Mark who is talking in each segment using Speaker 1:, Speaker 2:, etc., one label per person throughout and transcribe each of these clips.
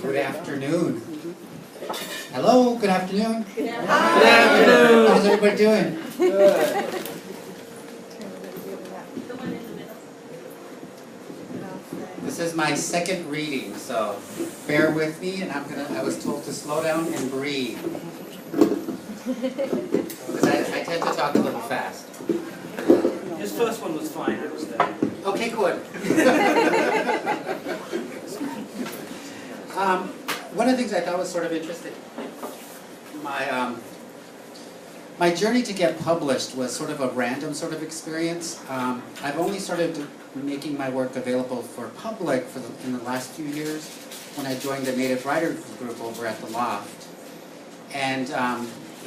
Speaker 1: Good afternoon. Hello, good afternoon.
Speaker 2: Good afternoon.
Speaker 1: How's everybody doing?
Speaker 2: Good.
Speaker 1: This is my second reading, so bear with me, and I was told to slow down and breathe. Because I tend to talk a little fast.
Speaker 3: His first one was fine, I was there.
Speaker 1: Okay, good. One of the things I thought was sort of interesting, my journey to get published was sort of a random sort of experience. I've only started making my work available for public in the last few years when I joined the Native Writers group over at the Loft. And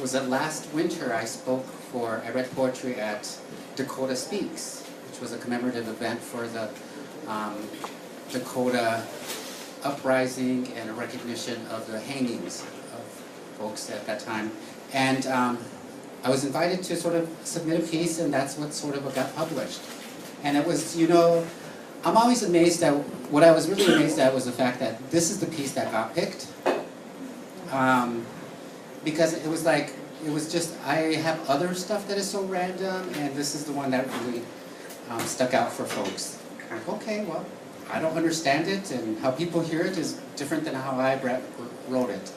Speaker 1: was that last winter I read poetry at Dakota Speaks, which was a commemorative event for the Dakota uprising and a recognition of the hangings of folks at that time. And I was invited to sort of submit a piece, and that's what sort of got published. And it was, I'm always amazed at, what I was really amazed at was the fact that this is the piece that got picked. Because it was like, I have other stuff that is so random, and this is the one that really stuck out for folks. Like, okay, well, I don't understand it, and how people hear it is different than how I wrote it.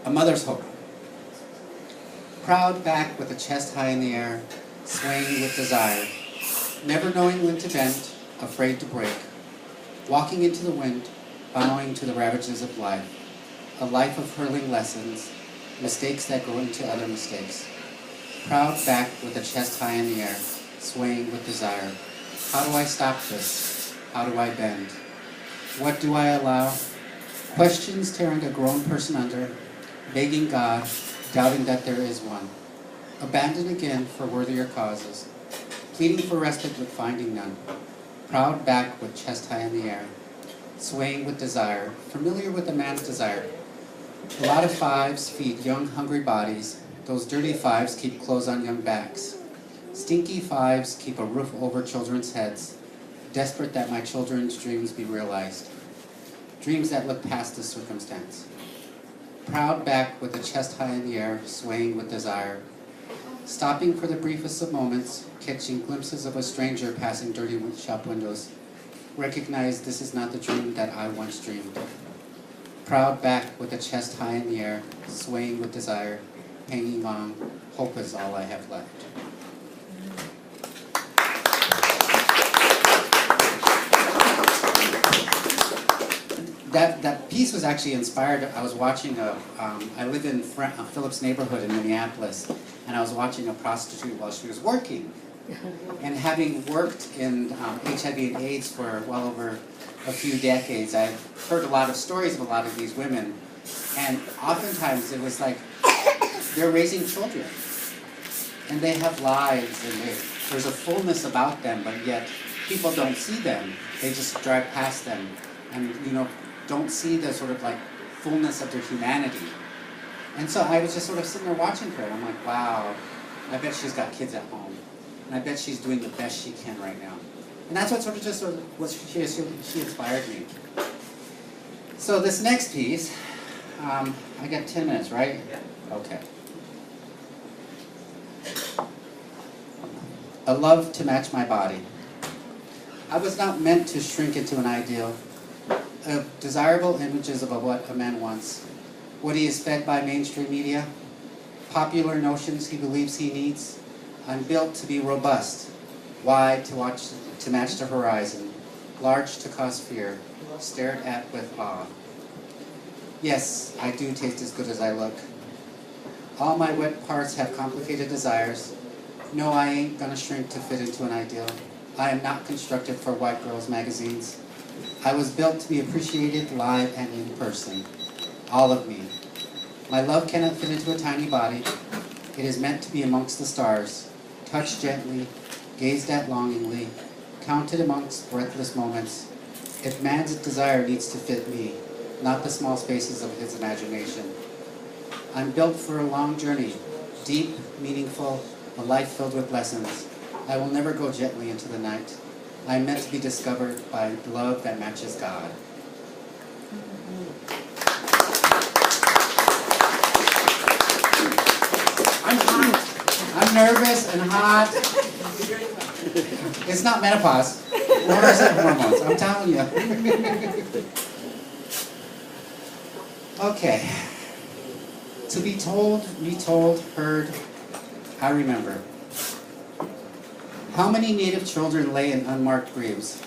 Speaker 1: A Mother's Hope. Proud back with a chest high in the air, swaying with desire, never knowing when to bend, afraid to break, walking into the wind, bowing to the ravages of life, a life of hurling lessons, mistakes that grow into other mistakes. Proud back with a chest high in the air, swaying with desire. How do I stop this? How do I bend? What do I allow? Questions tearing a grown person under, begging God, doubting that there is one. Abandoned again for worthier causes, pleading for respite but finding none. Proud back with chest high in the air, swaying with desire, familiar with a man's desire. A lot of fives feed young, hungry bodies. Those dirty fives keep clothes on young backs. Stinky fives keep a roof over children's heads, desperate that my children's dreams be realized. Dreams that look past the circumstance. Proud back with a chest high in the air, swaying with desire. Stopping for the briefest of moments, catching glimpses of a stranger passing dirty shop windows. Recognize this is not the dream that I once dreamed. Proud back with a chest high in the air, swaying with desire, hanging on, hope is all I have left. That piece was actually inspired. I was watching I live in Phillips neighborhood in Minneapolis, and I was watching a prostitute while she was working. And having worked in HIV and AIDS for well over a few decades, I've heard a lot of stories of a lot of these women. And oftentimes it was like, they're raising children. And they have lives, and there's a fullness about them, but yet people don't see them. They just drive past them and, don't see the sort of like fullness of their humanity. And so I was just sort of sitting there watching her, and I'm like, wow, I bet she's got kids at home. And I bet she's doing the best she can right now. And that's what she inspired me. So this next piece, I got 10 minutes, right?
Speaker 3: Yeah.
Speaker 1: Okay. A love to match my body. I was not meant to shrink into an ideal of desirable images of what a man wants, what he is fed by mainstream media, popular notions he believes he needs. I'm built to be robust, wide to match the horizon, large to cause fear, stared at with awe. Yes, I do taste as good as I look. All my wet parts have complicated desires. No, I ain't gonna shrink to fit into an ideal. I am not constructed for white girls magazines. I was built to be appreciated live and in person. All of me. My love cannot fit into a tiny body. It is meant to be amongst the stars, touched gently, gazed at longingly, counted amongst breathless moments. If man's desire needs to fit me, not the small spaces of his imagination. I'm built for a long journey, deep, meaningful, a life filled with lessons. I will never go gently into the night. I'm meant to be discovered by love that matches God. I'm hot. I'm nervous and hot. It's not menopause. Nor is it hormones. I'm telling you. Okay. To be told, retold, heard, I remember. How many Native children lay in unmarked graves?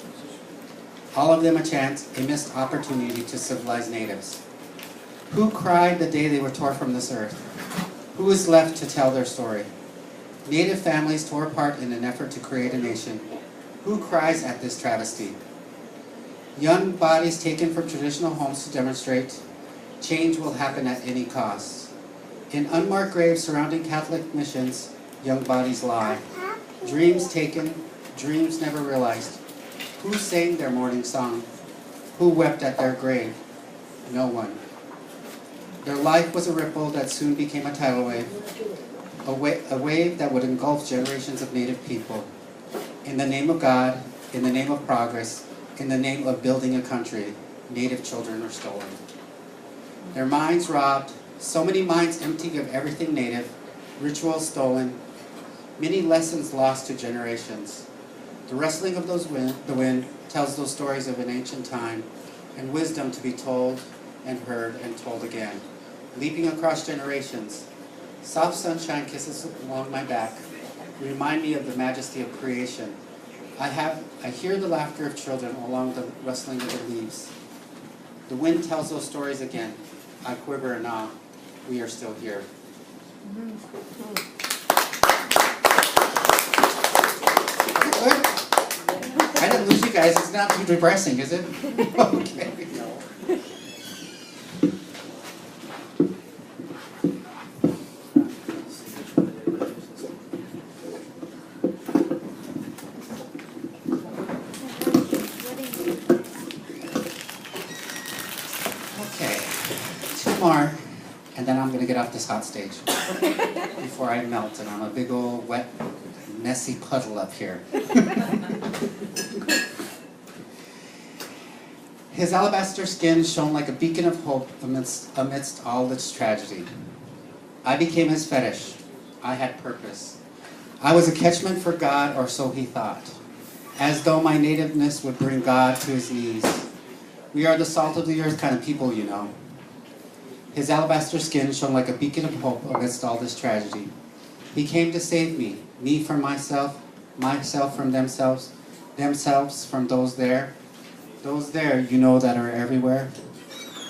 Speaker 1: All of them a chance, a missed opportunity to civilize natives. Who cried the day they were torn from this earth? Who is left to tell their story? Native families tore apart in an effort to create a nation. Who cries at this travesty? Young bodies taken from traditional homes to demonstrate change will happen at any cost. In unmarked graves surrounding Catholic missions, young bodies lie. Dreams taken, dreams never realized. Who sang their morning song? Who wept at their grave? No one. Their life was a ripple that soon became a tidal wave. A wave that would engulf generations of Native people. In the name of God, in the name of progress, in the name of building a country, Native children are stolen. Their minds robbed, so many minds emptied of everything Native, rituals stolen, many lessons lost to generations. The rustling of the wind tells those stories of an ancient time, and wisdom to be told and heard and told again. Leaping across generations, soft sunshine kisses along my back, remind me of the majesty of creation. I hear the laughter of children along the rustling of the leaves. The wind tells those stories again. I quiver and awe. We are still here. Good. I didn't lose you guys. It's not too depressing, is it? Okay. Okay. Two more, and then I'm going to get off this hot stage before I melt, and I'm a big old wet, messy puddle up here. His alabaster skin shone like a beacon of hope amidst all its tragedy. I became his fetish. I had purpose. I was a catchment for God, or so he thought, as though my nativeness would bring God to his knees. We are the salt of the earth kind of people, you know. His alabaster skin shone like a beacon of hope amidst all this tragedy. He came to save me from myself, myself from themselves, themselves from those there, you know, that are everywhere.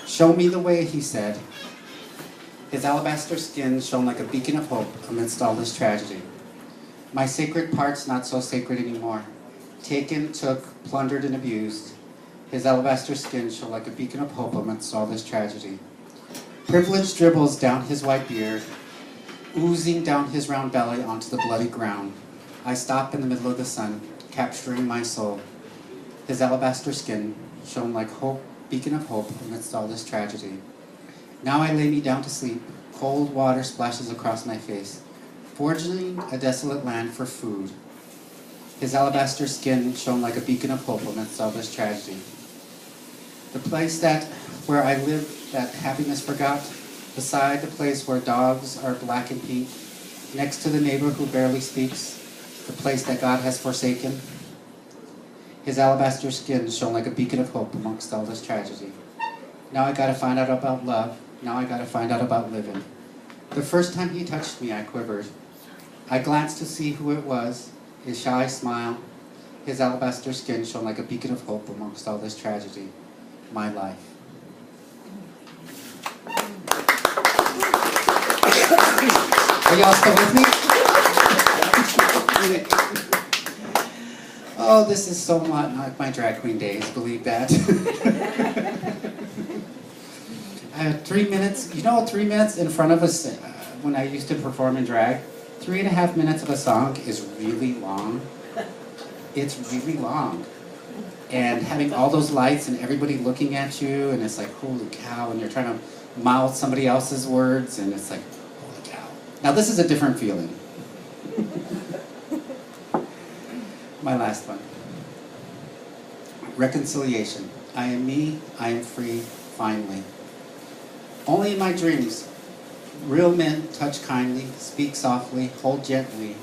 Speaker 1: Show me the way, he said. His alabaster skin shone like a beacon of hope amidst all this tragedy. My sacred parts not so sacred anymore. Taken, took, plundered, and abused. His alabaster skin shone like a beacon of hope amidst all this tragedy. Privilege dribbles down his white beard, oozing down his round belly onto the bloody ground. I stop in the middle of the sun, capturing my soul. His alabaster skin shone like hope, beacon of hope amidst all this tragedy. Now I lay me down to sleep. Cold water splashes across my face, forging a desolate land for food. His alabaster skin shone like a beacon of hope amidst all this tragedy. The place where I lived that happiness forgot, beside the place where dogs are black and pink, next to the neighbor who barely speaks, the place that God has forsaken. His alabaster skin shone like a beacon of hope amongst all this tragedy. Now I gotta find out about love. Now I gotta find out about living. The first time he touched me, I quivered. I glanced to see who it was, his shy smile. His alabaster skin shone like a beacon of hope amongst all this tragedy. My life. Are y'all still with me? Oh, this is so not like my drag queen days, believe that. I had 3 minutes, 3 minutes in front of us when I used to perform in drag. 3.5 minutes of a song is really long. It's really long. And having all those lights and everybody looking at you, and it's like, holy cow, and you're trying to mouth somebody else's words, and it's like, holy cow. Now this is a different feeling. My last one. Reconciliation. I am me, I am free, finally. Only in my dreams. Real men touch kindly, speak softly, hold gently,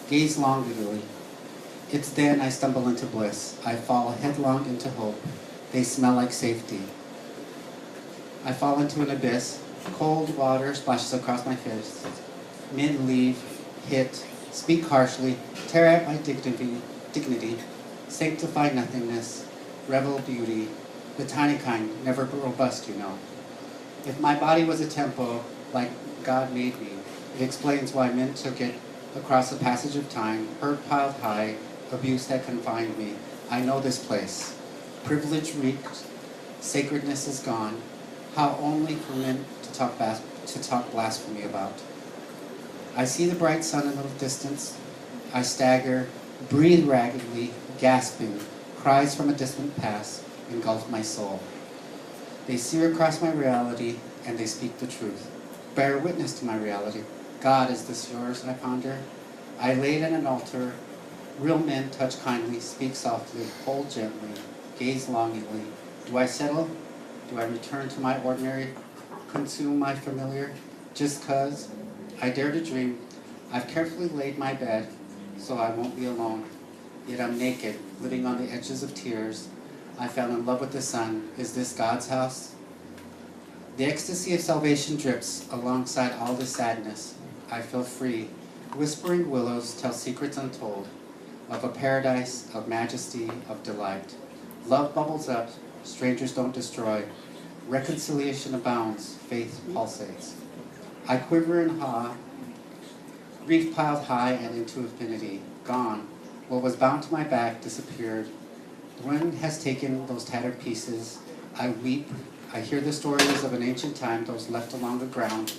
Speaker 1: gaze longingly. It's then I stumble into bliss. I fall headlong into hope. They smell like safety. I fall into an abyss. Cold water splashes across my face. Men leave, hit, speak harshly, tear at my dignity, sanctify nothingness, revel beauty, the tiny kind, never robust, you know. If my body was a temple, like God made me, it explains why men took it across the passage of time, hurt piled high, abuse that confined me. I know this place. Privilege reeked, sacredness is gone. How only for men to talk blasphemy about. I see the bright sun in the distance. I stagger, breathe raggedly, gasping. Cries from a distant past engulf my soul. They sear across my reality, and they speak the truth. Bear witness to my reality. God, is this yours, I ponder? I laid at an altar. Real men touch kindly, speak softly, hold gently, gaze longingly. Do I settle? Do I return to my ordinary, consume my familiar? Just 'cause I dare to dream, I've carefully laid my bed so I won't be alone. Yet I'm naked, living on the edges of tears. I fell in love with the sun. Is this God's house? The ecstasy of salvation drips alongside all this sadness. I feel free. Whispering willows tell secrets untold of a paradise, of majesty, of delight. Love bubbles up, strangers don't destroy. Reconciliation abounds, faith pulsates. I quiver in awe, grief piled high and into infinity. Gone. What was bound to my back disappeared. The wind has taken those tattered pieces. I weep. I hear the stories of an ancient time, those left along the ground,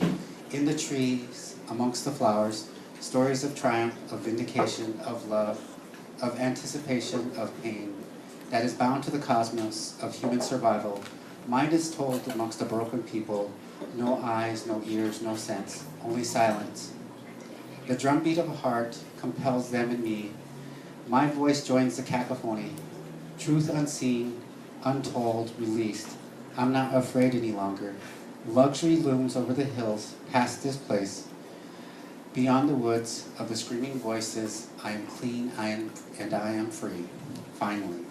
Speaker 1: in the trees, amongst the flowers, stories of triumph, of vindication, of love, of anticipation, of pain, that is bound to the cosmos of human survival. Mine is told amongst a broken people, no eyes, no ears, no sense, only silence. The drumbeat of a heart compels them and me. My voice joins the cacophony. Truth unseen, untold, released. I'm not afraid any longer. Luxury looms over the hills, past this place. Beyond the woods of the screaming voices, I am clean, I am free, finally.